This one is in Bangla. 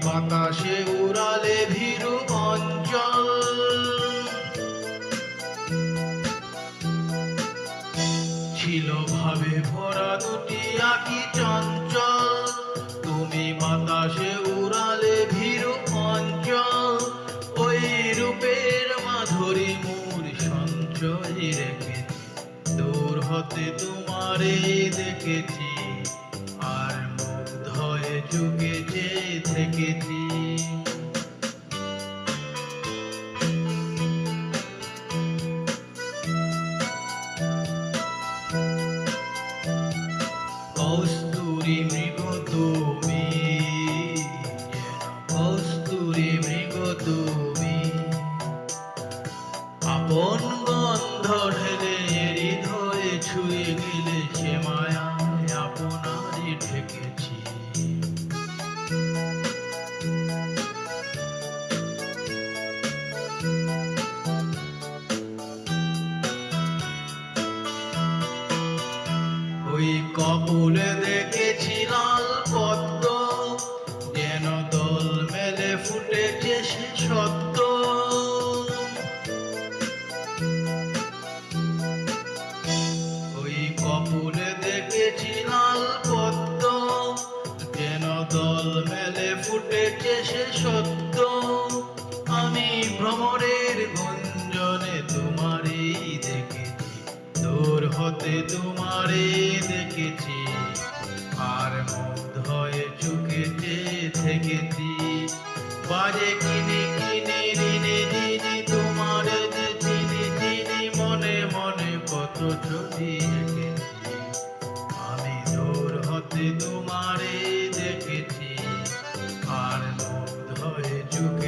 বাতাসে উড়ালে ভীরু অঞ্চল, ছিল ভাবে ভরা দুটি আঁখি চঞ্চল। তুমি বাতাসে উড়ালে ভীরু অঞ্চল, ওই রূপের মাধুরী মোর সঞ্চয় রেখেছি। দূর হতে তোমারে দেখেছি, আর মুগ্ধ হয়ে চুকে চেয়ে থেকেছি। কস্তুরী মৃগ তুমি, যেন কস্তুরী মৃগ তুমি, আপন গন্ধ ঢেলে হৃদয়ে ছুঁয়ে গেলে, সে মায়ায় আপনারই ঢেকেছি। ওই কপুলে দেখেছি লাল পদ্ম, যেন দল মেলে ফুটেছে সে সত্য। ওই কপুলে দেখেছি লাল পদ্ম, যেন দল মেলে ফুটেছে সে সত্য। আমি ভ্রমরের গুঞ্জনে তোমারই দেখেছি, দূর হতে তোমারে দেখেছি, আর মুগ্ধ হয়ে চুকে চেয়ে থেকেছি। বাজে কিনি কিনি রিনি রিনি, তোমার যে চিনি চিনি, মনে মনে কত ছবি এঁকেছি। আমি দূর হতে তোমারে দেখেছি, আর মুগ্ধ হয়ে চুকে